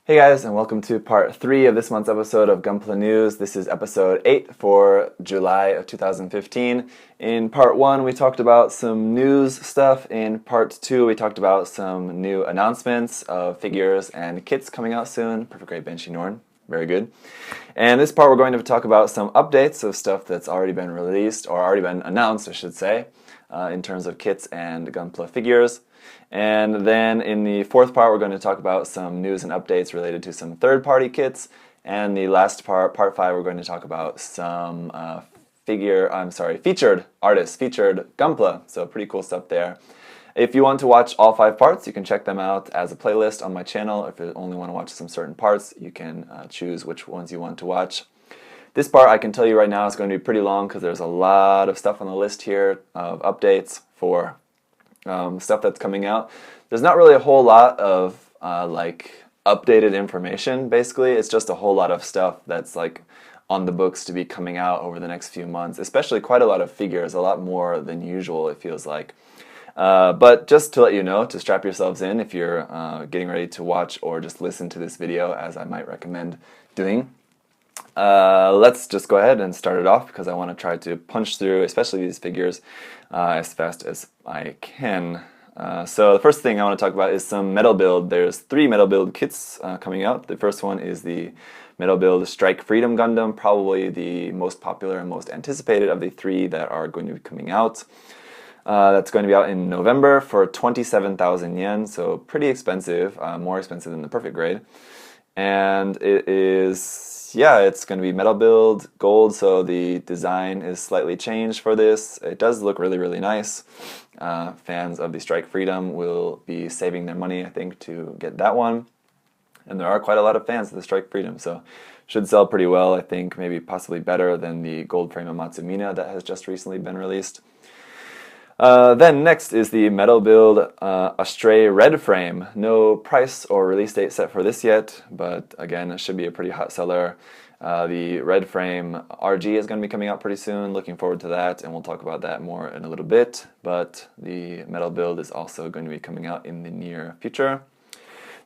Hey guys, and welcome to part 3 of this month's episode of Gunpla News. This is episode 8 for July of 2015. In part 1, we talked about some news stuff. In part 2, we talked about some new announcements of figures and kits coming out soon. Perfect Grade Banshee Norn. Very good. And this part, we're going to talk about some updates of stuff that's already been released, or already been announced, I should say, in terms of kits and Gunpla figures. And then in the fourth part, we're going to talk about some news and updates related to some third-party kits. And the last part, part 5, we're going to talk about some featured artists, featured Gunpla. So pretty cool stuff there. If you want to watch all 5 parts, you can check them out as a playlist on my channel. If you only want to watch some certain parts, you can choose which ones you want to watch. This part, I can tell you right now, is going to be pretty long because there's a lot of stuff on the list here of updates for stuff that's coming out. There's not really a whole lot of updated information. Basically, it's just a whole lot of stuff that's like on the books to be coming out over the next few months. Especially quite a lot of figures, a lot more than usual. It feels like. But just to let you know, to strap yourselves in if you're getting ready to watch or just listen to this video, as I might recommend doing. Let's just go ahead and start it off because I want to try to punch through, especially these figures, as fast as I can. So the first thing I want to talk about is some metal build. There's 3 metal build kits coming out. The first one is the metal build Strike Freedom Gundam, probably the most popular and most anticipated of the 3 that are going to be coming out. That's going to be out in November for 27,000 yen, so pretty expensive, more expensive than the Perfect Grade. And it is, it's going to be metal build, gold, so the design is slightly changed for this. It does look really, really nice. Fans of the Strike Freedom will be saving their money, I think, to get that one. And there are quite a lot of fans of the Strike Freedom, so should sell pretty well, I think, maybe possibly better than the gold frame of Matsumina that has just recently been released. Then next is the metal build Astray Red Frame. No price or release date set for this yet, but again, it should be a pretty hot seller. The Red Frame RG is going to be coming out pretty soon. Looking forward to that, and we'll talk about that more in a little bit. But the metal build is also going to be coming out in the near future.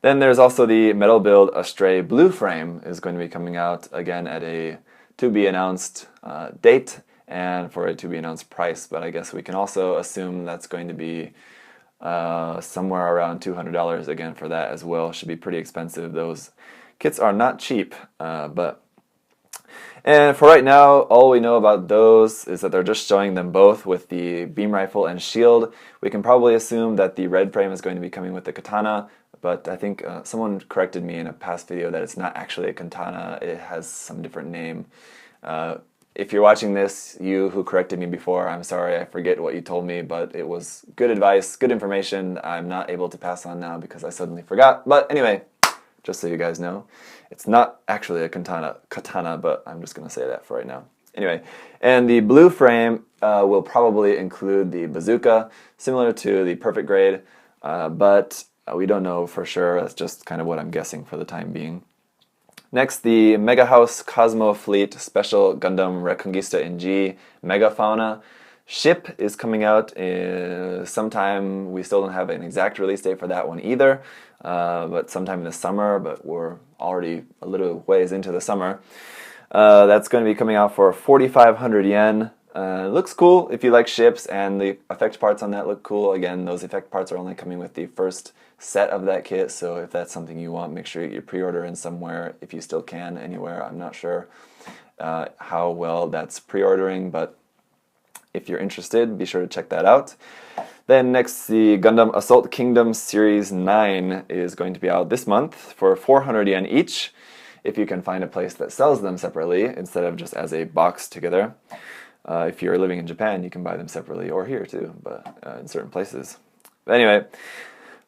Then there's also the metal build Astray Blue Frame is going to be coming out again at a to-be-announced date. And for a to-be-announced price, but I guess we can also assume that's going to be somewhere around $200 again for that as well. Should be pretty expensive. Those kits are not cheap, and for right now, all we know about those is that they're just showing them both with the beam rifle and shield. We can probably assume that the red frame is going to be coming with the katana, but I think someone corrected me in a past video that it's not actually a katana. It has some different name. If you're watching this, you who corrected me before, I'm sorry, I forget what you told me, but it was good advice, good information I'm not able to pass on now because I suddenly forgot. But anyway, just so you guys know, it's not actually a katana, but I'm just going to say that for right now. Anyway, and the blue frame will probably include the bazooka, similar to the Perfect Grade, but we don't know for sure. That's just kind of what I'm guessing for the time being. Next, the Mega House Cosmo Fleet Special Gundam Reconquista in G Megafauna ship is coming out sometime. We still don't have an exact release date for that one either, but sometime in the summer, but we're already a little ways into the summer. That's going to be coming out for 4,500 yen. Looks cool if you like ships, and the effect parts on that look cool. Again, those effect parts are only coming with the first set of that kit, so if that's something you want, make sure you get your pre-order in somewhere, if you still can, anywhere. I'm not sure how well that's pre-ordering, but if you're interested, be sure to check that out. Then next, the Gundam Assault Kingdom Series 9 is going to be out this month for 400 yen each, if you can find a place that sells them separately instead of just as a box together. If you're living in Japan, you can buy them separately, or here too, but in certain places. But anyway,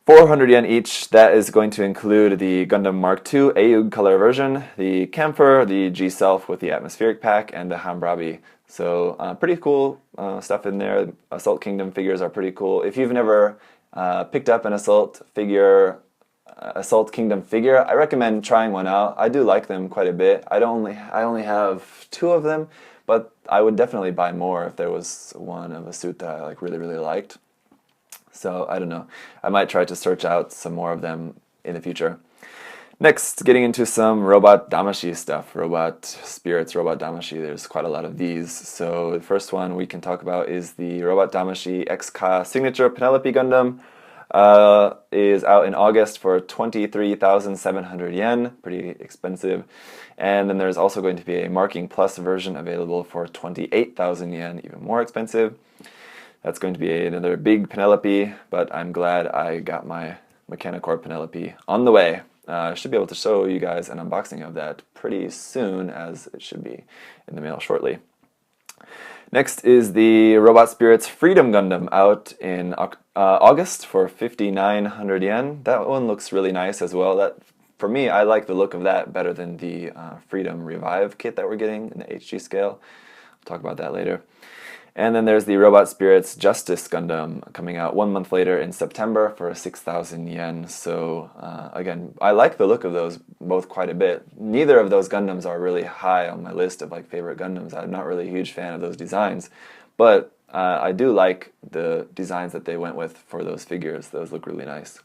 400 yen each. That is going to include the Gundam Mark II Aeug color version, the Camphor, the G-Self with the atmospheric pack, and the Hambrabi. So pretty cool stuff in there. Assault Kingdom figures are pretty cool. If you've never picked up an Assault Kingdom figure, I recommend trying one out. I do like them quite a bit. I only have 2 of them, but I would definitely buy more if there was one of a suit that I really, really liked. So I don't know. I might try to search out some more of them in the future. Next, getting into some robot damashi stuff, robot spirits, robot damashi. There's quite a lot of these. So the first one we can talk about is the robot damashi XK signature Penelope Gundam. Is out in August for 23,700 yen, pretty expensive. And then there's also going to be a Marking Plus version available for 28,000 yen, even more expensive. That's going to be another big Penelope, but I'm glad I got my Mechanicore Penelope on the way. I should be able to show you guys an unboxing of that pretty soon, as it should be in the mail shortly. Next is the Robot Spirits Freedom Gundam, out in August for 5,900 yen. That one looks really nice as well. That, for me, I like the look of that better than the Freedom Revive kit that we're getting in the HG scale. I'll talk about that later. And then there's the Robot Spirits Justice Gundam, coming out 1 month later in September for 6,000 yen. So again, I like the look of those both quite a bit. Neither of those Gundams are really high on my list of like favorite Gundams. I'm not really a huge fan of those designs, but I do like the designs that they went with for those figures. Those look really nice.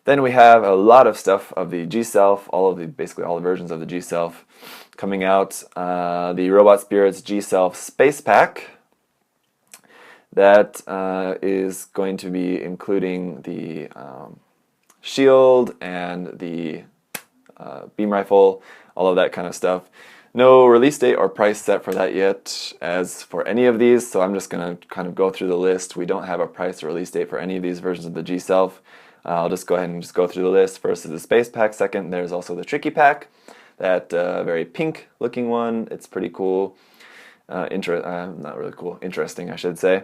Then we have a lot of stuff of the G-Self, basically all the versions of the G-Self coming out. The Robot Spirits G-Self Space Pack. That is going to be including the shield and the beam rifle, all of that kind of stuff. No release date or price set for that yet, as for any of these, so I'm just going to kind of go through the list. We don't have a price or release date for any of these versions of the G-Self. I'll just go ahead and just go through the list. First is the Space Pack. Second, there's also the Tricky Pack, that very pink looking one. It's pretty cool. Not really cool, interesting I should say.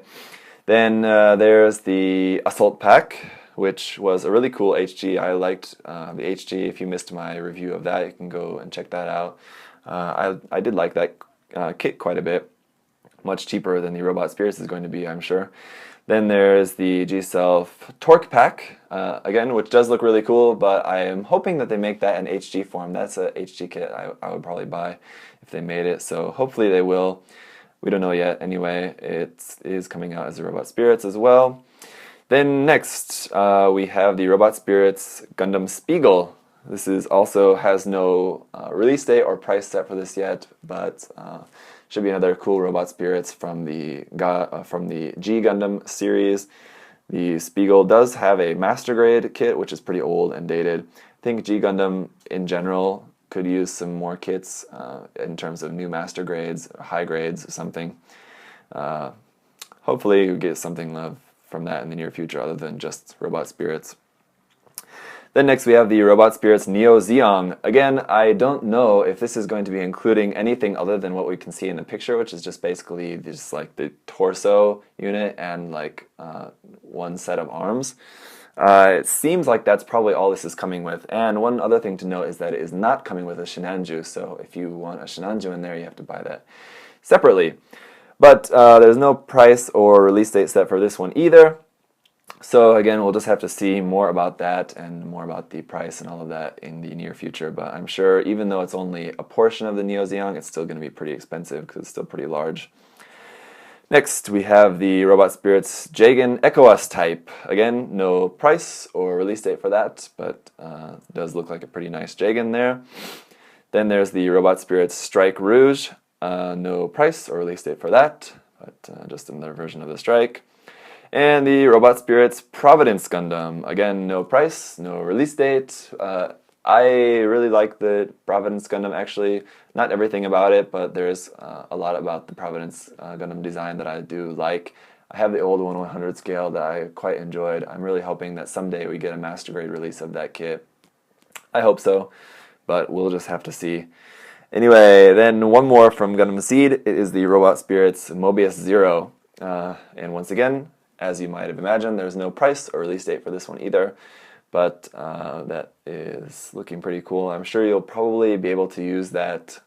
Then there's the Assault Pack, which was a really cool HG. I liked the HG. If you missed my review of that, you can go and check that out. I did like that kit quite a bit. Much cheaper than the Robot Spirits is going to be, I'm sure. Then there's the G-Self Torque Pack, again, which does look really cool, but I am hoping that they make that in HG form. That's a HG kit I would probably buy if they made it, so hopefully they will. We don't know yet. Anyway, it is coming out as the Robot Spirits as well. Then next, we have the Robot Spirits Gundam Spiegel. This is also has no release date or price set for this yet, but should be another cool Robot Spirits from the G Gundam series. The Spiegel does have a Master Grade kit, which is pretty old and dated. I think G Gundam in general could use some more kits in terms of new Master Grades, high grades, something. Hopefully you get something from that in the near future other than just Robot Spirits. Then next we have the Robot Spirits Neo Zeong. Again, I don't know if this is going to be including anything other than what we can see in the picture, which is just basically just like the torso unit and like one set of arms. It seems like that's probably all this is coming with. And one other thing to note is that it is not coming with a Shinanju, so if you want a Shinanju in there, you have to buy that separately. But there's no price or release date set for this one either. So again, we'll just have to see more about that and more about the price and all of that in the near future. But I'm sure even though it's only a portion of the Neo Zeong, it's still going to be pretty expensive because it's still pretty large. Next, we have the Robot Spirits Jagan Ecoas type. Again, no price or release date for that, but it does look like a pretty nice Jagan there. Then there's the Robot Spirits Strike Rouge. No price or release date for that, but just another version of the Strike. And the Robot Spirits Providence Gundam. Again, no price, no release date. I really like the Providence Gundam, actually. Not everything about it, but there's a lot about the Providence Gundam design that I do like. I have the old 1/100 scale that I quite enjoyed. I'm really hoping that someday we get a Master Grade release of that kit. I hope so, but we'll just have to see. Anyway, then one more from Gundam Seed. It is the Robot Spirits Mobius Zero. And once again, as you might have imagined, there's no price or release date for this one either. But that is looking pretty cool. I'm sure you'll probably be able to use that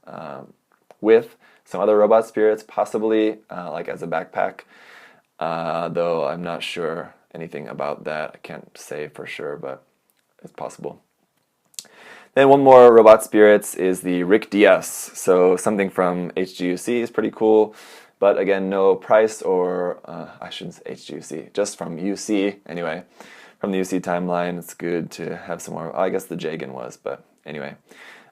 with some other Robot Spirits, possibly like as a backpack, though I'm not sure anything about that. I can't say for sure, but it's possible. Then one more Robot Spirits is the Rick DS. So something from HGUC is pretty cool. But again, no price or, I shouldn't say HGUC, just from UC anyway. from the UC timeline. It's good to have some more. I guess the Jagan was, but anyway.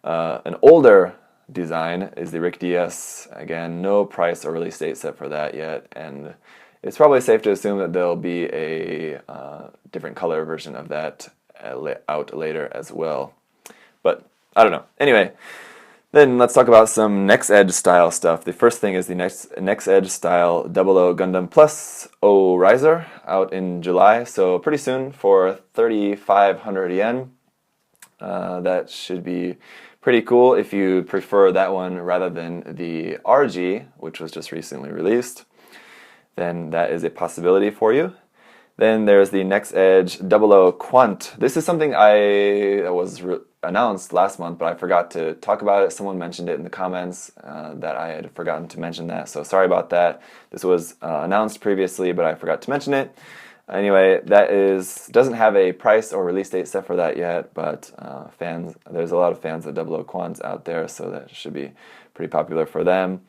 An older design is the Rick DS. Again, no price or release date set for that yet, and it's probably safe to assume that there'll be a different color version of that out later as well. But I don't know. Anyway, then let's talk about some Next Edge style stuff. The first thing is the Next Edge style 00 Gundam Plus O Riser out in July, so pretty soon for 3,500 yen. That should be pretty cool if you prefer that one rather than the RG, which was just recently released. Then that is a possibility for you. Then there's the Next Edge 00 Quant. This is something that was announced last month, but I forgot to talk about it. Someone mentioned it in the comments that I had forgotten to mention that, so sorry about that. This was announced previously, but I forgot to mention it. Anyway, doesn't have a price or release date set for that yet, but there's a lot of fans of 00 Quants out there, so that should be pretty popular for them.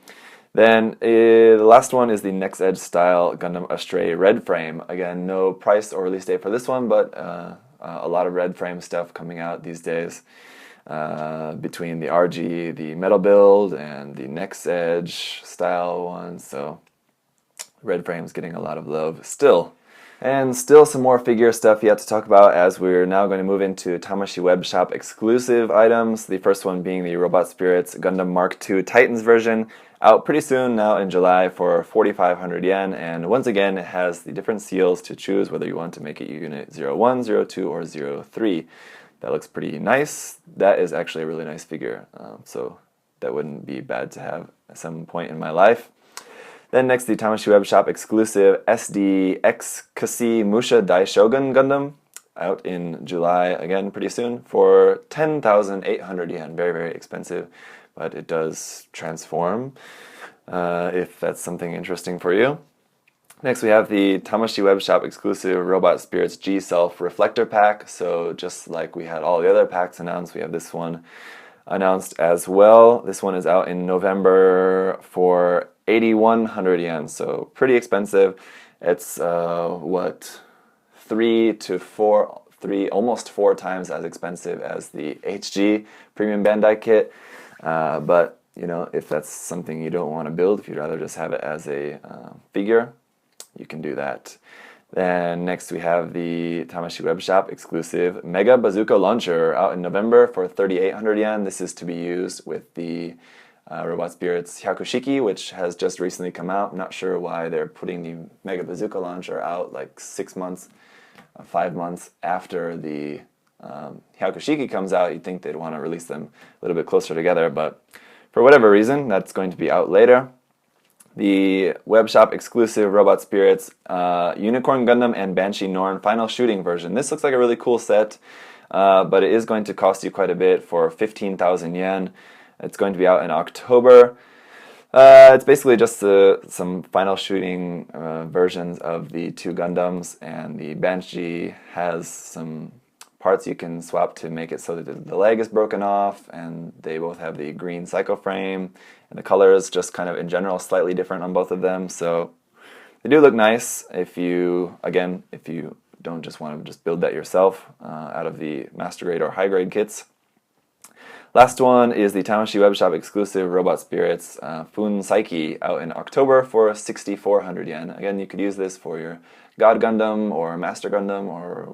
Then the last one is the Next Edge style Gundam Astray Red Frame. Again, no price or release date for this one, but a lot of Red Frame stuff coming out these days between the RG, the metal build, and the Next Edge style one. So Red Frame's getting a lot of love still. And still some more figure stuff yet to talk about, as we're now going to move into Tamashii Web Shop exclusive items. The first one being the Robot Spirits Gundam Mark II Titans version, out pretty soon now in July for 4,500 yen. And once again, it has the different seals to choose whether you want to make it Unit 01, 02, or 03. That looks pretty nice. That is actually a really nice figure, so that wouldn't be bad to have at some point in my life. Then next, the Tamashii Web Shop exclusive SDX Kasi Musha Dai Shogun Gundam, out in July, again pretty soon, for 10,800 yen. Very, very expensive, but it does transform, if that's something interesting for you. Next, we have the Tamashii Web Shop exclusive Robot Spirits G-Self Reflector Pack. So just like we had all the other packs announced, we have this one announced as well. This one is out in November for 8,100 yen, so pretty expensive. It's almost 4 times as expensive as the HG Premium Bandai kit. But you know, if that's something you don't want to build, if you'd rather just have it as a figure, you can do that. Then next we have the Tamashii Web Shop exclusive Mega Bazooka Launcher, out in November for 3,800 yen. This is to be used with the Robot Spirits Hyakushiki, which has just recently come out. I'm not sure why they're putting the Mega Bazooka Launcher out like 6 months, 5 months after the Hyakushiki comes out. You'd think they'd want to release them a little bit closer together, but for whatever reason, that's going to be out later. The Web Shop exclusive Robot Spirits Unicorn Gundam and Banshee Norn Final Shooting version. This looks like a really cool set, but it is going to cost you quite a bit for 15,000 yen. It's going to be out in October. It's basically just some final shooting versions of the two Gundams, and the Banshee has some parts you can swap to make it so that the leg is broken off, and they both have the green psycho frame, and the colors just kind of in general slightly different on both of them, so they do look nice if you don't just want to just build that yourself out of the master grade or high grade kits. Last one is the Tamashii Web Shop exclusive Robot Spirits Fun Saiki, out in October for 6,400 yen. Again, you could use this for your God Gundam or Master Gundam or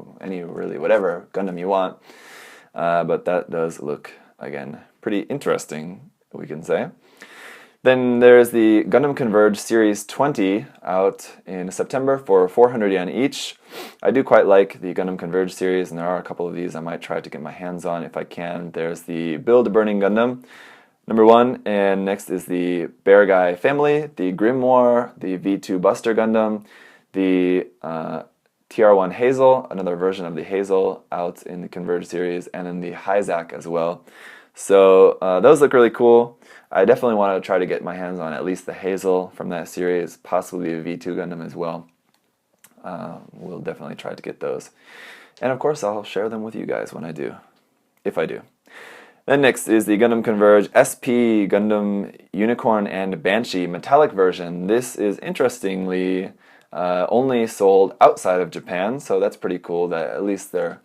whatever Gundam you want. But that does look, again, pretty interesting, we can say. Then there's the Gundam Converge Series 20, out in September for 400 yen each. I do quite like the Gundam Converge series, and there are a couple of these I might try to get my hands on if I can. There's the Build Burning Gundam, #1, and next is the Bear Guy Family, the Grimoire, the V2 Buster Gundam, the TR1 Hazel, another version of the Hazel out in the Converge series, and then the Hyzak as well. So those look really cool. I definitely want to try to get my hands on at least the Hazel from that series, possibly the V2 Gundam as well. We'll definitely try to get those. And of course, I'll share them with you guys when I do, if I do. Then next is the Gundam Converge SP Gundam Unicorn and Banshee metallic version. This is interestingly only sold outside of Japan, so that's pretty cool that at least they're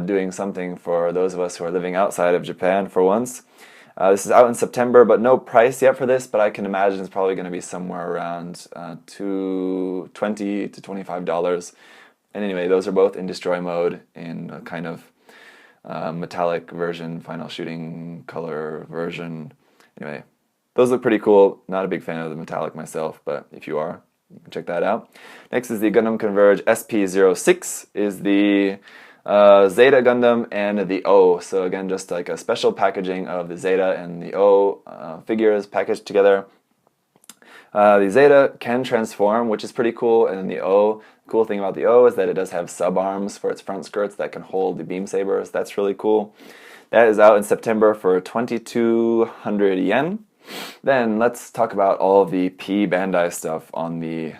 doing something for those of us who are living outside of Japan for once. This is out in September, but no price yet for this, but I can imagine it's probably going to be somewhere around $20 to $25. And anyway, those are both in destroy mode in a kind of metallic version, final shooting color version. Anyway, those look pretty cool. Not a big fan of the metallic myself, but if you are, you can check that out. Next is the Gundam Converge SP06, is the Zeta Gundam and the O. So again, just like a special packaging of the Zeta and the O figures packaged together. The Zeta can transform, which is pretty cool, and then the O, the cool thing about the O is that it does have sub-arms for its front skirts that can hold the beam sabers. That's really cool. That is out in September for 2,200 yen. Then let's talk about all of the P Bandai stuff on the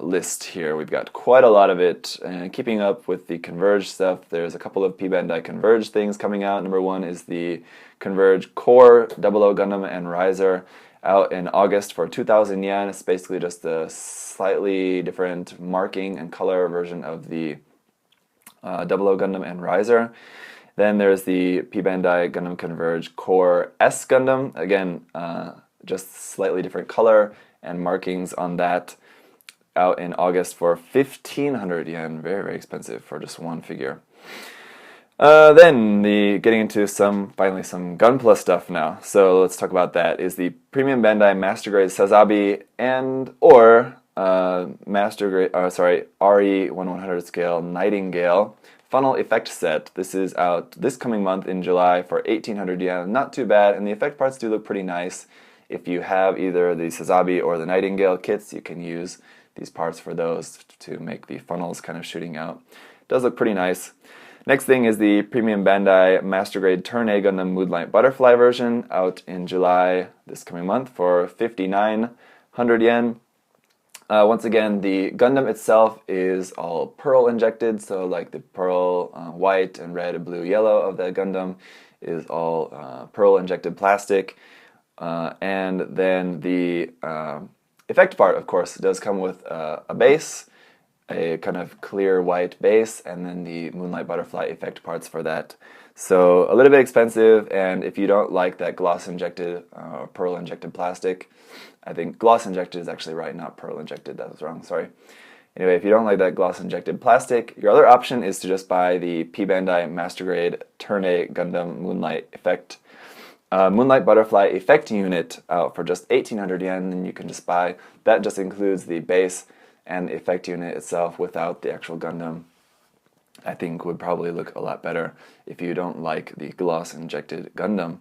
list here. We've got quite a lot of it, and keeping up with the Converge stuff, there's a couple of P Bandai Converge things coming out. Number one is the Converge Core 00 Gundam and Riser, out in August for 2,000 yen. It's basically just a slightly different marking and color version of the 00 Gundam and Riser. Then there's the P Bandai Gundam Converge Core S Gundam. Again, just slightly different color and markings on that, out in August for 1,500 yen. Very, very expensive for just one figure. Then getting into finally some Gunpla stuff now. So let's talk about that. Is the Premium Bandai Master Grade Sazabi or Master Grade, RE 1100 scale Nightingale Funnel Effect Set. This is out this coming month in July for 1,800 yen. Not too bad, and the effect parts do look pretty nice. If you have either the Sazabi or the Nightingale kits, you can use these parts for those to make the funnels kind of shooting out. It does look pretty nice. Next thing is the Premium Bandai Master Grade Turn A Gundam Moonlight Butterfly version, out in July this coming month for 5,900 yen. Once again, the Gundam itself is all pearl injected, so like the pearl white and red and blue yellow of the Gundam is all pearl injected plastic. And then the effect part, of course, does come with a base, a kind of clear white base, and then the Moonlight Butterfly effect parts for that. So a little bit expensive, and if you don't like that gloss injected or pearl injected plastic, I think gloss injected is actually right, not pearl injected, that was wrong, sorry. Anyway, if you don't like that gloss injected plastic, your other option is to just buy the P Bandai Master Grade Turn A Gundam Moonlight Butterfly Effect Unit out for just 1,800 yen, and you can just buy that. Just includes the base and the effect unit itself without the actual Gundam. I think would probably look a lot better if you don't like the gloss injected Gundam.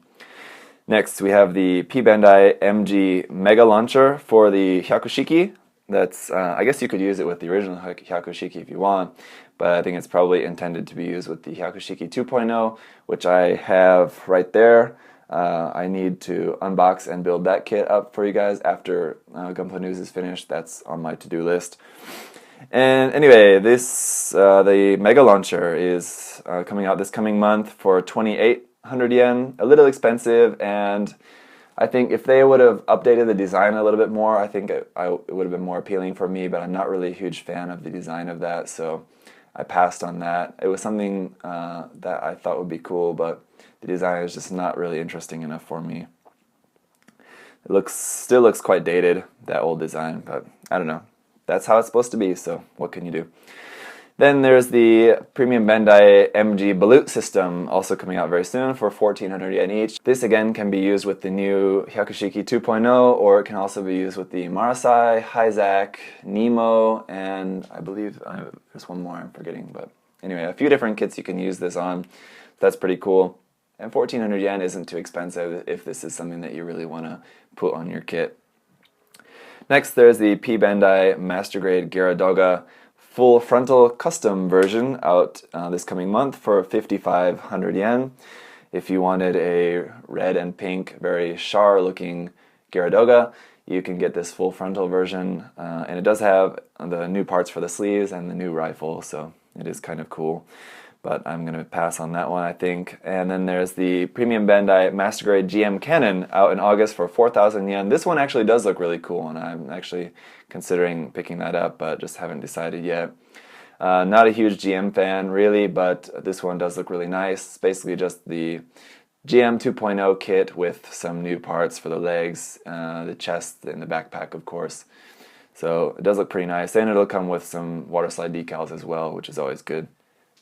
Next, we have the P Bandai MG Mega Launcher for the Hyakushiki. That's, I guess you could use it with the original Hyakushiki if you want, but I think it's probably intended to be used with the Hyakushiki 2.0, which I have right there. I need to unbox and build that kit up for you guys after Gunpla News is finished. That's on my to-do list. And anyway, the Mega Launcher is coming out this coming month for 2,800 yen. A little expensive, and I think if they would have updated the design a little bit more, I think it would have been more appealing for me, but I'm not really a huge fan of the design of that, so I passed on that. It was something that I thought would be cool, but the design is just not really interesting enough for me. It still looks quite dated, that old design, but I don't know. That's how it's supposed to be, so what can you do? Then there's the Premium Bandai MG Balut system, also coming out very soon for 1,400 yen each. This again can be used with the new Hyakushiki 2.0, or it can also be used with the Marasai, Hyzak, Nemo, and I believe there's one more I'm forgetting, but anyway, a few different kits you can use this on. That's pretty cool. And 1,400 yen isn't too expensive if this is something that you really want to put on your kit. Next, there's the P Bandai Master Grade Gyaradoga Full Frontal Custom version out this coming month for 5,500 yen. If you wanted a red and pink, very Char looking Gyaradoga, you can get this full frontal version, and it does have the new parts for the sleeves and the new rifle, so it is kind of cool. but I'm going to pass on that one, I think. And then there's the Premium Bandai Master Grade GM Cannon out in August for 4,000 yen. This one actually does look really cool, and I'm actually considering picking that up, but just haven't decided yet. Not a huge GM fan, really, but this one does look really nice. It's basically just the GM 2.0 kit with some new parts for the legs, the chest, and the backpack, of course. So it does look pretty nice, and it'll come with some water slide decals as well, which is always good.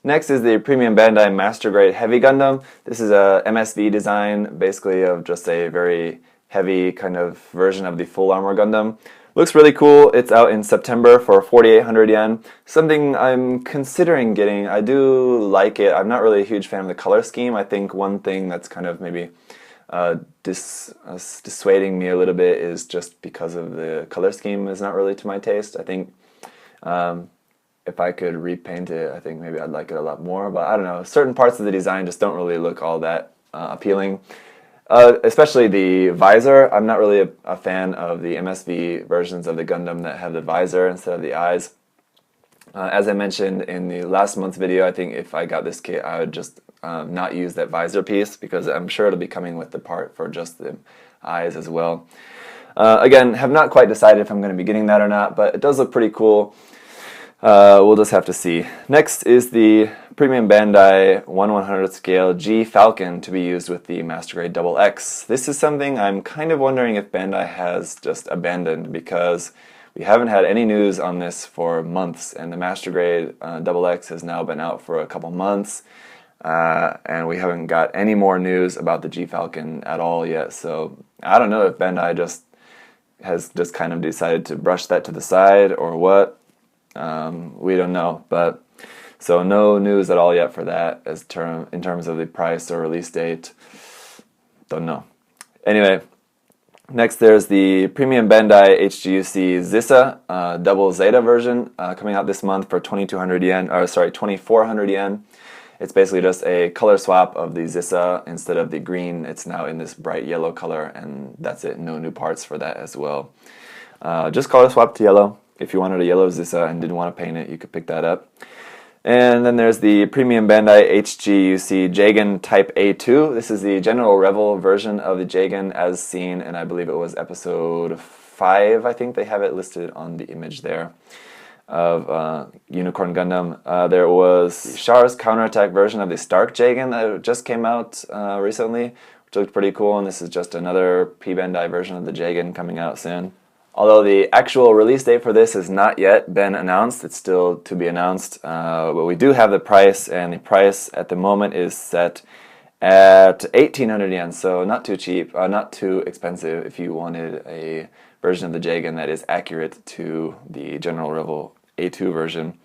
Next is the Premium Bandai Master Grade Heavy Gundam. This is a MSV design, basically of just a very heavy kind of version of the Full Armor Gundam. Looks really cool. It's out in September for 4,800 yen. Something I'm considering getting. I do like it. I'm not really a huge fan of the color scheme. I think one thing that's kind of maybe dissuading me a little bit is just because of the color scheme is not really to my taste. I think if I could repaint it, I think maybe I'd like it a lot more, but I don't know. Certain parts of the design just don't really look all that appealing. Especially the visor. I'm not really a fan of the MSV versions of the Gundam that have the visor instead of the eyes. As I mentioned in the last month's video, I think if I got this kit, I would just not use that visor piece, because I'm sure it'll be coming with the part for just the eyes as well. Again, have not quite decided if I'm going to be getting that or not, but it does look pretty cool. We'll just have to see. Next is the Premium Bandai 1/100th scale G Falcon to be used with the Master Grade XX. This is something I'm kind of wondering if Bandai has just abandoned, because we haven't had any news on this for months, and the Master Grade XX has now been out for a couple months, and we haven't got any more news about the G Falcon at all yet. So I don't know if Bandai has just kind of decided to brush that to the side or what. We don't know, but so no news at all yet for that in terms of the price or release date. Don't know. Anyway, next there's the Premium Bandai HGUC Zissa Double Zeta version coming out this month for 2,200 yen, or sorry, 2,400 yen. It's basically just a color swap of the Zissa. Instead of the green, it's now in this bright yellow color, and that's it. No new parts for that as well. Just color swap to yellow. If you wanted a yellow Zissa and didn't want to paint it, you could pick that up. And then there's the Premium Bandai HGUC Jagan Type A2. This is the General Revel version of the Jagan as seen, and I believe it was episode 5, I think they have it listed on the image there, of Unicorn Gundam. There was Char's counterattack version of the Stark Jagan that just came out recently, which looked pretty cool, and this is just another P Bandai version of the Jagan coming out soon. Although the actual release date for this has not yet been announced, it's still to be announced, but we do have the price, and the price at the moment is set at 1,800 yen, so not too cheap, not too expensive if you wanted a version of the Jagan that is accurate to the General Revel A2 version.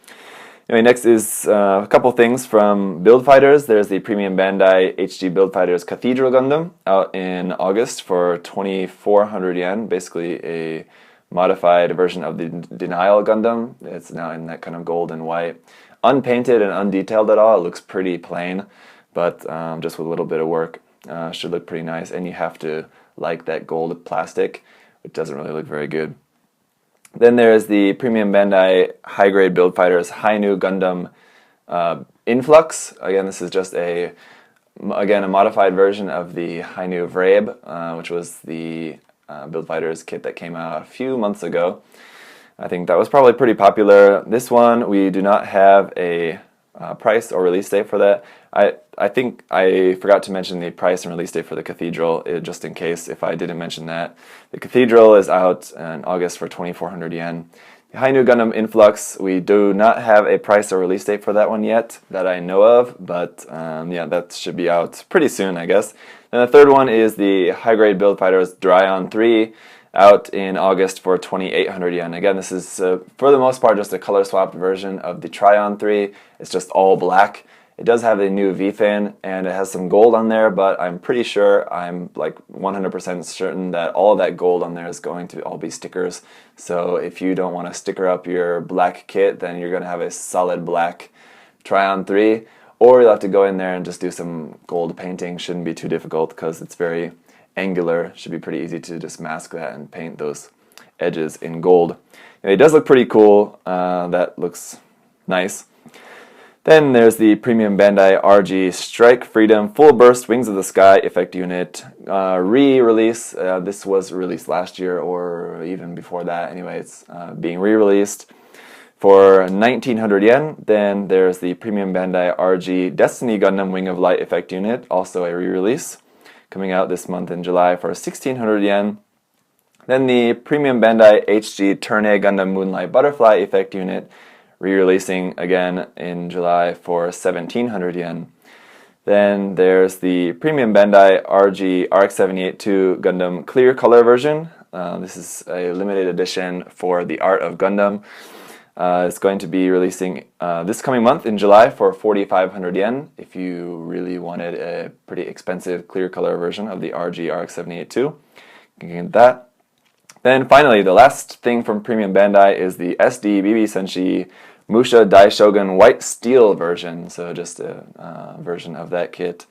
Anyway, next is a couple things from Build Fighters. There's the Premium Bandai HG Build Fighters Cathedral Gundam out in August for 2,400 yen, basically a modified version of the Denial Gundam. It's now in that kind of gold and white. Unpainted and undetailed at all. It looks pretty plain, but just with a little bit of work. Should look pretty nice, and you have to like that gold plastic, which doesn't really look very good. Then there's the Premium Bandai High Grade Build Fighters Hainu Gundam Influx. Again, this is just a modified version of the Hainu Vrabe, which was the Build Fighters kit that came out a few months ago. I think that was probably pretty popular. This one, we do not have a price or release date for that. I think I forgot to mention the price and release date for the Cathedral, just in case if I didn't mention that. The Cathedral is out in August for 2,400 yen. The Hainu Gundam Influx, we do not have a price or release date for that one yet that I know of, but yeah, that should be out pretty soon, I guess. And the third one is the High Grade Build Fighters Dryon 3, out in August for 2,800 yen. Again, this is for the most part just a color swapped version of the Tryon 3. It's just all black. It does have a new V-fin, and it has some gold on there, but I'm pretty sure, I'm like 100% certain that all of that gold on there is going to all be stickers. So if you don't want to sticker up your black kit, then you're going to have a solid black Tryon 3, or you'll have to go in there and just do some gold painting. Shouldn't be too difficult because it's very angular. Should be pretty easy to just mask that and paint those edges in gold. And it does look pretty cool. That looks nice. Then there's the Premium Bandai RG Strike Freedom Full Burst Wings of the Sky Effect Unit re-release. This was released last year or even before that. Anyway, it's being re-released for 1900 yen. Then there's the Premium Bandai RG Destiny Gundam Wing of Light Effect Unit, also a re-release, coming out this month in July for 1600 yen. Then the Premium Bandai HG Turn A Gundam Moonlight Butterfly Effect Unit, re-releasing again in July for 1700 yen. Then there's the Premium Bandai RG RX-782 Gundam Clear Color version. This is a limited edition for the Art of Gundam. It's going to be releasing this coming month in July for 4,500 yen. If you really wanted a pretty expensive clear color version of the RG RX-782, you can get that. Then finally, the last thing from Premium Bandai is the SD BB Senshi Musha Daishogun White Steel version. So just a version of that kit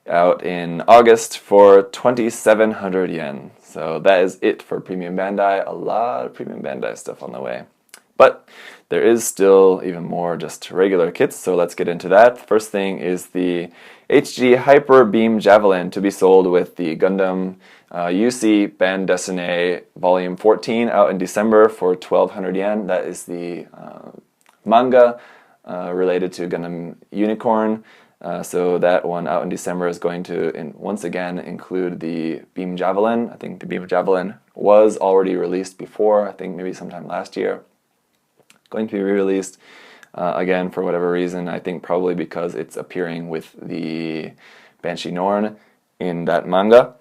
out in August for 2,700 yen. So that is it for Premium Bandai. A lot of Premium Bandai stuff on the way. But there is still even more just regular kits, so let's get into that. First thing is the HG Hyper Beam Javelin to be sold with the Gundam UC Band Dessinée Volume 14 out in December for 1,200 yen. That is the manga related to Gundam Unicorn. So that one out in December is going to once again include the Beam Javelin. I think the Beam Javelin was already released before, I think maybe sometime last year. Going to be re-released again for whatever reason. I think probably because it's appearing with the Banshee Norn in that manga.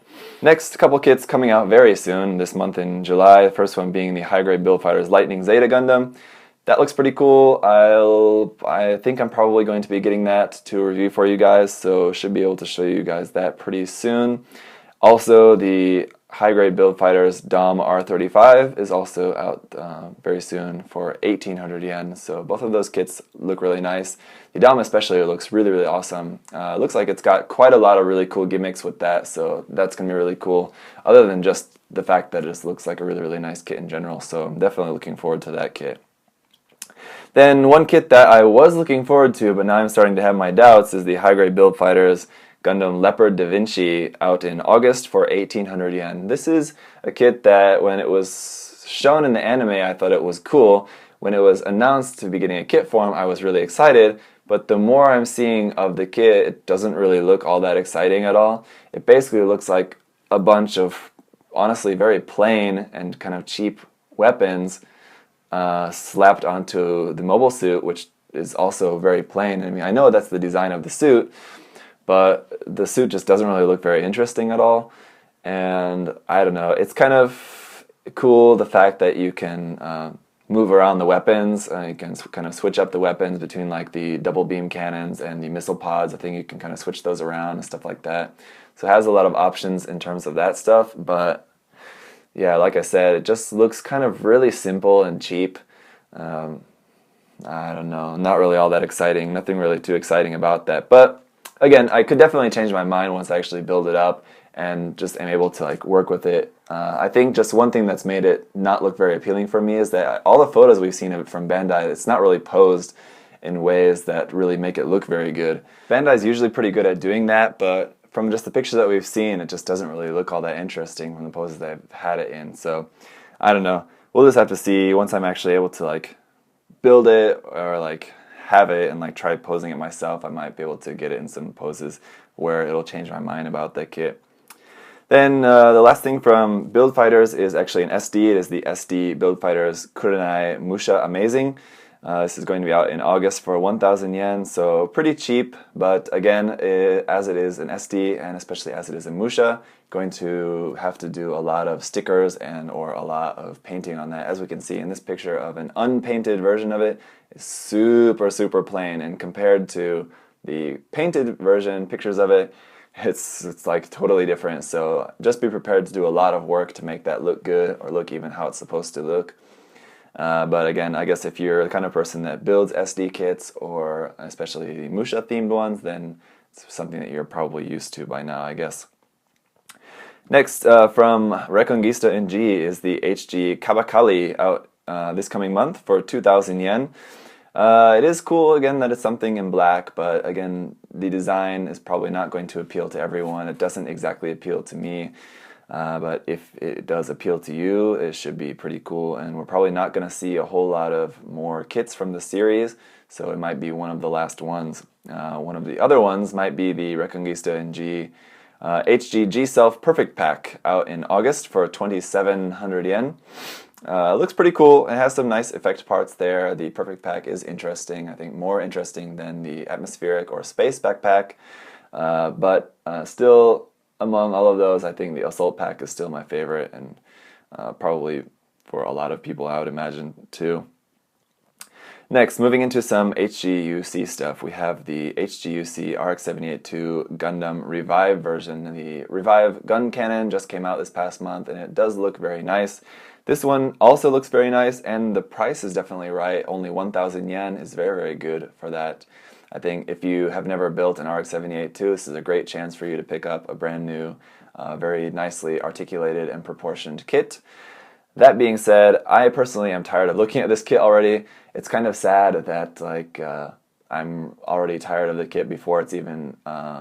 Next couple kits coming out very soon this month in July. The first one being the High Grade Build Fighters Lightning Zeta Gundam. That looks pretty cool. I think I'm probably going to be getting that to review for you guys, so should be able to show you guys that pretty soon. Also, the High Grade Build Fighters Dom R35 is also out very soon for 1,800 yen. So both of those kits look really nice. The Dom especially looks really, really awesome. Looks like it's got quite a lot of really cool gimmicks with that, so that's going to be really cool. Other than just the fact that it just looks like a really, really nice kit in general. So I'm definitely looking forward to that kit. Then one kit that I was looking forward to, but now I'm starting to have my doubts, is the High Grade Build Fighters Gundam Leopard Da Vinci out in August for 1,800 yen. This is a kit that when it was shown in the anime, I thought it was cool. When it was announced to be getting a kit form, I was really excited, but the more I'm seeing of the kit, it doesn't really look all that exciting at all. It basically looks like a bunch of, honestly, very plain and kind of cheap weapons slapped onto the mobile suit, which is also very plain. I mean, I know that's the design of the suit, but the suit just doesn't really look very interesting at all. And I don't know, it's kind of cool the fact that you can move around the weapons. You can kind of switch up the weapons between like the double beam cannons and the missile pods. I think you can kind of switch those around and stuff like that. So it has a lot of options in terms of that stuff, but yeah, like I said, it just looks kind of really simple and cheap. I don't know, not really all that exciting, nothing really too exciting about that. But again, I could definitely change my mind once I actually build it up and just am able to like work with it. I think just one thing that's made it not look very appealing for me is that all the photos we've seen of it from Bandai, it's not really posed in ways that really make it look very good. Bandai's usually pretty good at doing that, but from just the pictures that we've seen, it just doesn't really look all that interesting from the poses they've had it in. So I don't know. We'll just have to see once I'm actually able to like build it or like have it and like try posing it myself. I might be able to get it in some poses where it'll change my mind about that kit. Then the last thing from Build Fighters is actually an SD. It is the SD Build Fighters Kurenai Musha Amazing. This is going to be out in August for 1,000 yen, so pretty cheap, but again, as it is an SD, and especially as it is a Musha, going to have to do a lot of stickers and or a lot of painting on that. As we can see in this picture of an unpainted version of it, it's super, super plain, and compared to the painted version, pictures of it, it's like totally different, so just be prepared to do a lot of work to make that look good or look even how it's supposed to look. But again, I guess if you're the kind of person that builds SD kits, or especially the Musha themed ones, then it's something that you're probably used to by now, I guess. Next, from Reconquista NG is the HG Kabakali out this coming month for 2,000 yen. It is cool, again, that it's something in black, but again, the design is probably not going to appeal to everyone. It doesn't exactly appeal to me, but if it does appeal to you, it should be pretty cool, and we're probably not going to see a whole lot of more kits from the series, so it might be one of the last ones. One of the other ones might be the Reconquista in G HG G-Self Perfect Pack out in August for 2,700 yen. It looks pretty cool. It has some nice effect parts there. The Perfect Pack is interesting, I think more interesting than the Atmospheric or Space Backpack, but still, among all of those, I think the Assault Pack is still my favorite, and probably for a lot of people, I would imagine, too. Next, moving into some HGUC stuff, we have the HGUC RX-78-2 Gundam Revive version. The Revive gun cannon just came out this past month, and it does look very nice. This one also looks very nice, and the price is definitely right. Only 1,000 yen is very, very good for that. I think if you have never built an RX-78-2, this is a great chance for you to pick up a brand new, very nicely articulated and proportioned kit. That being said, I personally am tired of looking at this kit already. It's kind of sad that I'm already tired of the kit before it's even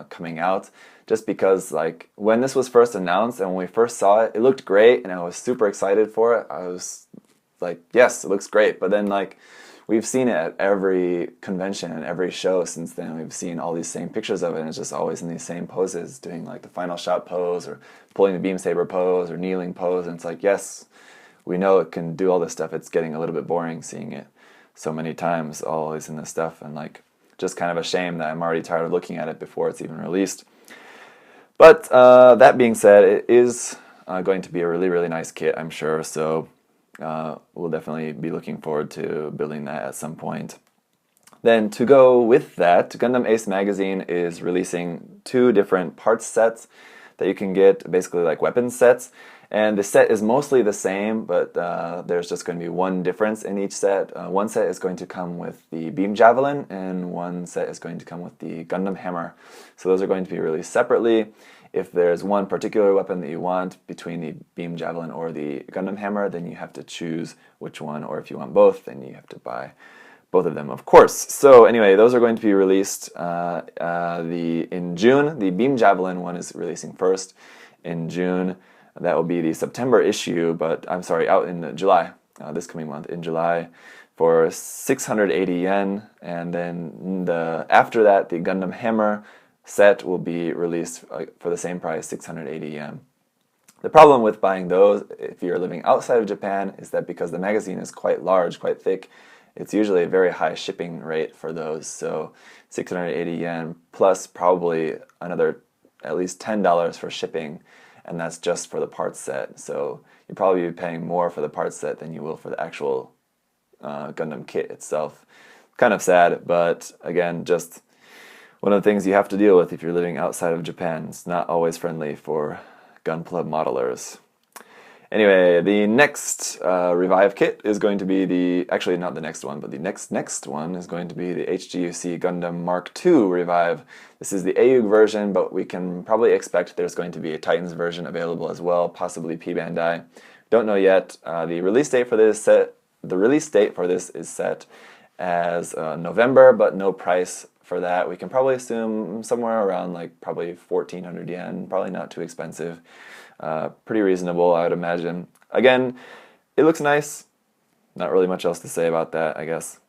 coming out, just because when this was first announced and when we first saw it, it looked great and I was super excited for it. I was like, yes, it looks great, but then we've seen it at every convention and every show since then. We've seen all these same pictures of it, and it's just always in these same poses, doing the final shot pose or pulling the beam saber pose or kneeling pose, and it's like, yes, we know it can do all this stuff. It's getting a little bit boring seeing it so many times, always in this stuff, and just kind of a shame that I'm already tired of looking at it before it's even released. But that being said, it is going to be a really, really nice kit, I'm sure, so we'll definitely be looking forward to building that at some point. Then to go with that, Gundam Ace Magazine is releasing 2 different parts sets that you can get, basically weapons sets. And the set is mostly the same, but there's just going to be one difference in each set. One set is going to come with the Beam Javelin, and one set is going to come with the Gundam Hammer. So those are going to be released separately. If there's one particular weapon that you want between the Beam Javelin or the Gundam Hammer, then you have to choose which one, or if you want both, then you have to buy both of them, of course. So anyway, those are going to be released in June. The Beam Javelin one is releasing first in June. That will be the September issue, but I'm sorry, out in July, this coming month in July, for 680 yen. And then after that, the Gundam Hammer set will be released for the same price, 680 yen. The problem with buying those, if you're living outside of Japan, is that because the magazine is quite large, quite thick, it's usually a very high shipping rate for those. So 680 yen plus probably another at least $10 for shipping, and that's just for the parts set. So you'll probably be paying more for the parts set than you will for the actual Gundam kit itself. Kind of sad, but again, just one of the things you have to deal with if you're living outside of Japan. It's not always friendly for Gunpla modelers. Anyway, the next Revive kit is going to be actually not the next one, but the next one is going to be the HGUC Gundam Mark II Revive. This is the AUG version, but we can probably expect there's going to be a Titans version available as well, possibly P Bandai. Don't know yet. The release date for this is set as November, but no price for that. We can probably assume somewhere around probably 1,400 yen, probably not too expensive. Pretty reasonable, I would imagine. Again, it looks nice. Not really much else to say about that, I guess.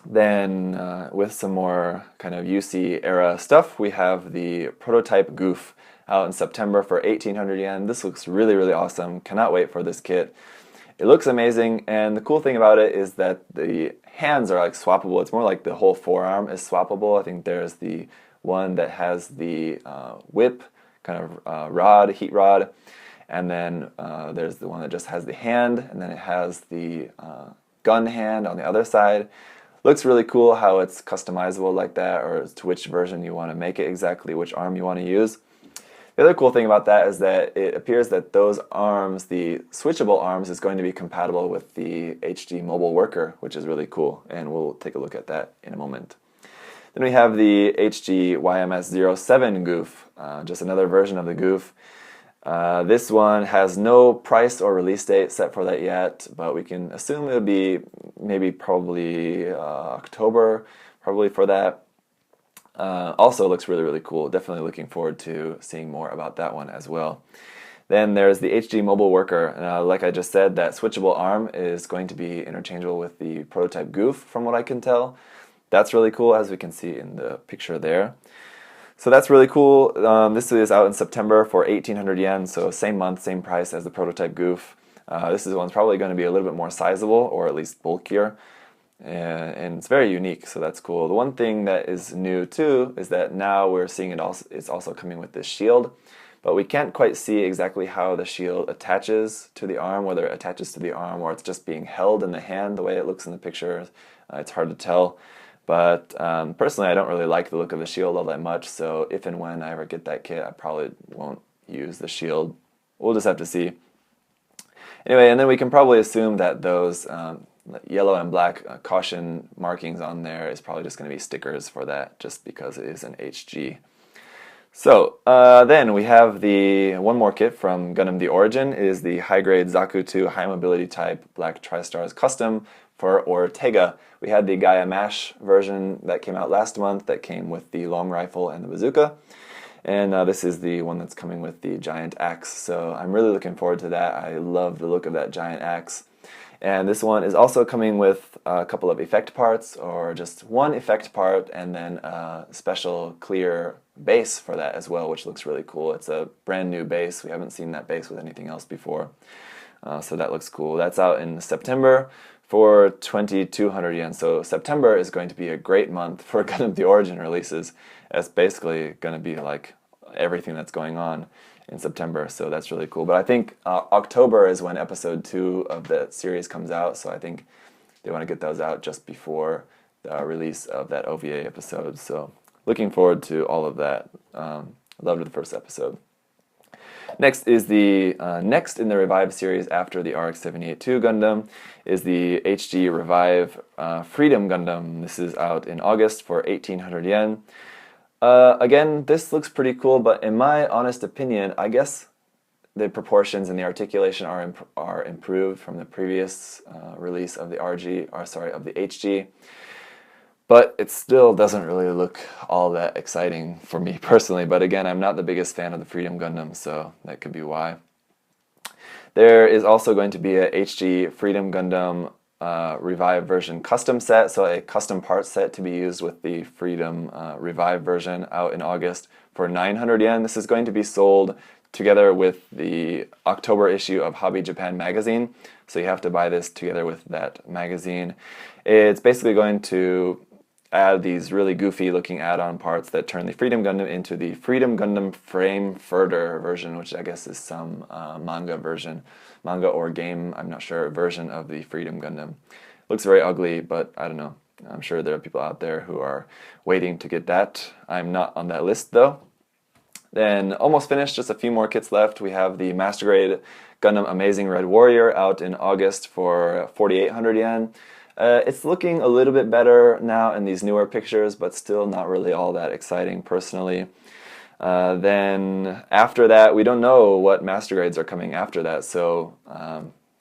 Then, with some more kind of UC era stuff, we have the Prototype Goof out in September for 1,800 yen. This looks really, really awesome. Cannot wait for this kit. It looks amazing, and the cool thing about it is that the hands are swappable. It's more like the whole forearm is swappable. I think there's the one that has the whip kind of heat rod, and then there's the one that just has the hand, and then it has the gun hand on the other side. Looks really cool how it's customizable like that, or to which version you want to make it exactly, which arm you want to use. The other cool thing about that is that it appears that those arms, the switchable arms, is going to be compatible with the HD Mobile Worker, which is really cool, and we'll take a look at that in a moment. Then we have the HG YMS-07 Goof, just another version of the Goof. This one has no price or release date set for that yet, but we can assume it would be probably October, probably for that. Also looks really, really cool. Definitely looking forward to seeing more about that one as well. Then there's the HG Mobile Worker. Like I just said, that switchable arm is going to be interchangeable with the prototype Goof, from what I can tell. That's really cool, as we can see in the picture there. So that's really cool. This is out in September for 1,800 yen, so same month, same price as the prototype Goof. This is one's probably going to be a little bit more sizable, or at least bulkier, and it's very unique, so that's cool. The one thing that is new too is that now we're seeing it's also coming with this shield, but we can't quite see exactly how the shield attaches to the arm, whether it attaches to the arm or it's just being held in the hand the way it looks in the picture. It's hard to tell. But personally, I don't really like the look of the shield all that much, so if and when I ever get that kit, I probably won't use the shield. We'll just have to see. Anyway, and then we can probably assume that those yellow and black caution markings on there is probably just going to be stickers for that, just because it is an HG. So then we have the one more kit from Gundam The Origin. It is the high-grade Zaku 2 high mobility type Black Tri-Stars custom for Ortega. We had the Gaia Mash version that came out last month that came with the long rifle and the bazooka. And this is the one that's coming with the giant axe. So I'm really looking forward to that. I love the look of that giant axe. And this one is also coming with a couple of effect parts, or just one effect part, and then a special clear base for that as well, which looks really cool. It's a brand new base. We haven't seen that base with anything else before. So that looks cool. That's out in September for 2,200 yen. So September is going to be a great month for Gundam The Origin releases. It's basically going to be like everything that's going on in September, so that's really cool. But I think October is when episode 2 of the series comes out, so I think they want to get those out just before the release of that OVA episode. So looking forward to all of that. Loved the first episode. Next is the next in the Revive series after the RX-78-2 Gundam is the HG Revive Freedom Gundam. This is out in August for 1,800 yen. Again, this looks pretty cool, but in my honest opinion, I guess the proportions and the articulation are improved from the previous release of the of the HG. But it still doesn't really look all that exciting for me personally. But again, I'm not the biggest fan of the Freedom Gundam, so that could be why. There is also going to be a HG Freedom Gundam Revive version custom set, so a custom part set to be used with the Freedom Revive version out in August for 900 yen. This is going to be sold together with the October issue of Hobby Japan magazine, so you have to buy this together with that magazine. It's basically going to add these really goofy looking add-on parts that turn the Freedom Gundam into the Freedom Gundam Frame Further version, which I guess is some manga or game, I'm not sure, version of the Freedom Gundam. Looks very ugly, but I don't know. I'm sure there are people out there who are waiting to get that. I'm not on that list though. Then almost finished, just a few more kits left. We have the Master Grade Gundam Amazing Red Warrior out in August for 4,800 yen. It's looking a little bit better now in these newer pictures, but still not really all that exciting personally. Then after that, we don't know what Master Grades are coming after that, so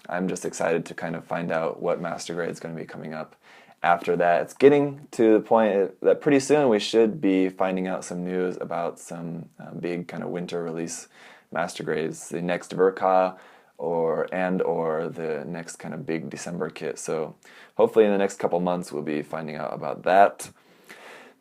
I'm just excited to kind of find out what Master Grade is going to be coming up after that. It's getting to the point that pretty soon we should be finding out some news about some big kind of winter release Master Grades, the next Verka, or the next kind of big December kit. So hopefully in the next couple months we'll be finding out about that.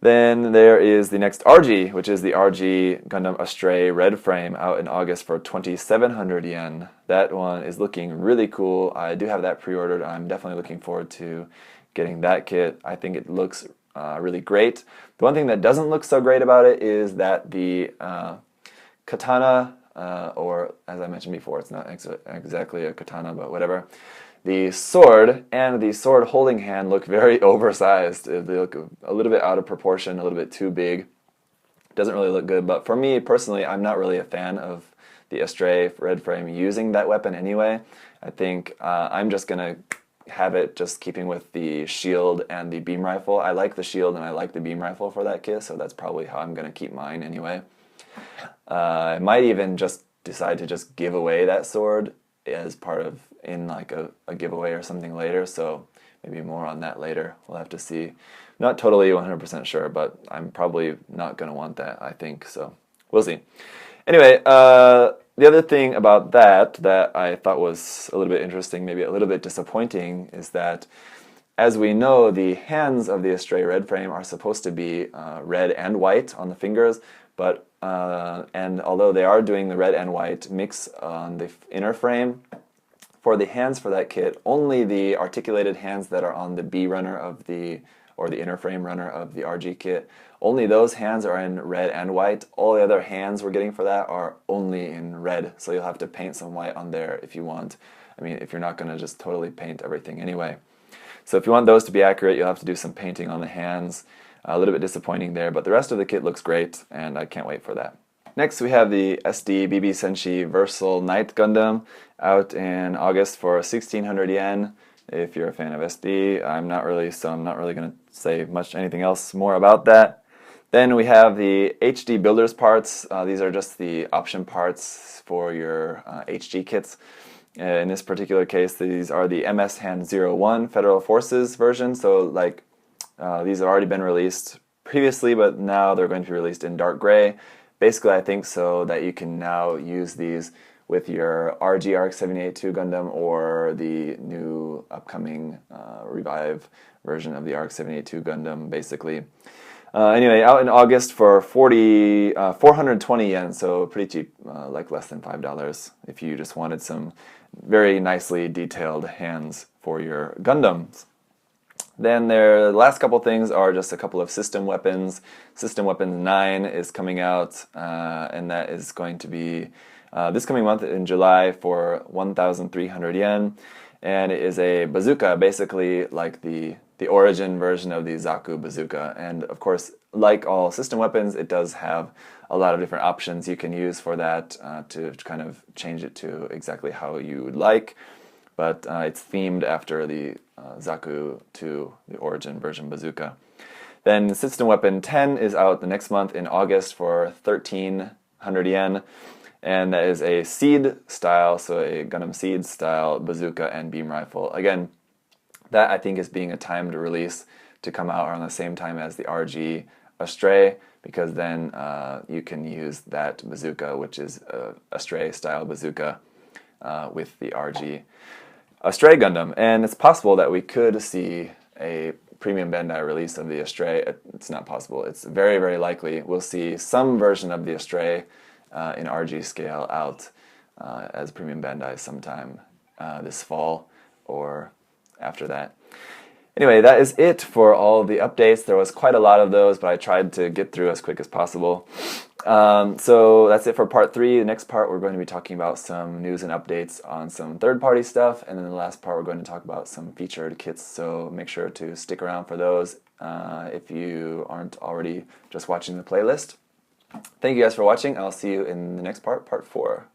Then there is the next RG, which is the RG Gundam Astray Red Frame out in August for 2,700 yen. That one is looking really cool. I do have that pre-ordered. I'm definitely looking forward to getting that kit. I think it looks really great. The one thing that doesn't look so great about it is that the katana, or as I mentioned before, it's not exactly a katana, but whatever. The sword and the sword holding hand look very oversized. They look a little bit out of proportion, a little bit too big. Doesn't really look good, but for me personally, I'm not really a fan of the Astray Red Frame using that weapon anyway. I think I'm just going to have it just keeping with the shield and the beam rifle. I like the shield and I like the beam rifle for that kit, so that's probably how I'm going to keep mine anyway. I might even just decide to just give away that sword as part of in like a giveaway or something later, so maybe more on that later. We'll have to see. Not totally 100% sure, but I'm probably not going to want that, I think, so we'll see. Anyway, the other thing about that I thought was a little bit interesting, maybe a little bit disappointing, is that as we know, the hands of the Astray red frame are supposed to be red and white on the fingers, but and although they are doing the red and white mix on the inner frame, for the hands for that kit, only the articulated hands that are on the B runner of the, or the inner frame runner of the RG kit, only those hands are in red and white. All the other hands we're getting for that are only in red, so you'll have to paint some white on there if you want. I mean, if you're not going to just totally paint everything anyway. So if you want those to be accurate, you'll have to do some painting on the hands. A little bit disappointing there, but the rest of the kit looks great, and I can't wait for that. Next we have the SD BB Senshi Versal Knight Gundam out in August for 1,600 yen. If you're a fan of SD, I'm not really, so I'm not really going to say anything else more about that. Then we have the HD Builders parts. These are just the option parts for your HG kits. In this particular case, these are the MS Hand 01 Federal Forces version, so like these have already been released previously, but now they're going to be released in dark gray. Basically, I think so that you can now use these with your RG RX-78-2 Gundam or the new upcoming Revive version of the RX-78-2 Gundam, basically. Anyway, out in August for 420 yen, so pretty cheap, like less than $5 if you just wanted some very nicely detailed hands for your Gundams. Then the last couple things are just a couple of system weapons. System Weapons 9 is coming out, and that is going to be this coming month in July for 1,300 yen. And it is a bazooka, basically like the origin version of the Zaku bazooka. And of course, like all system weapons, it does have a lot of different options you can use for that to kind of change it to exactly how you would like. But it's themed after the Zaku 2, the origin version bazooka. Then System Weapon 10 is out the next month in August for 1,300 yen. And that is a Seed style, so a Gundam Seed style bazooka and beam rifle. Again, that I think is being a timed release to come out around the same time as the RG Astray, because then you can use that bazooka, which is a Astray style bazooka, with the RG Astray Gundam. And it's possible that we could see a premium Bandai release of the Astray. It's not possible. It's very, very likely we'll see some version of the Astray in RG scale out as premium Bandai sometime this fall or after that. Anyway, that is it for all the updates. There was quite a lot of those, but I tried to get through as quick as possible. So that's it for part 3. The next part we're going to be talking about some news and updates on some third-party stuff, and then the last part we're going to talk about some featured kits, so make sure to stick around for those if you aren't already just watching the playlist. Thank you guys for watching. I'll see you in the next part, part 4.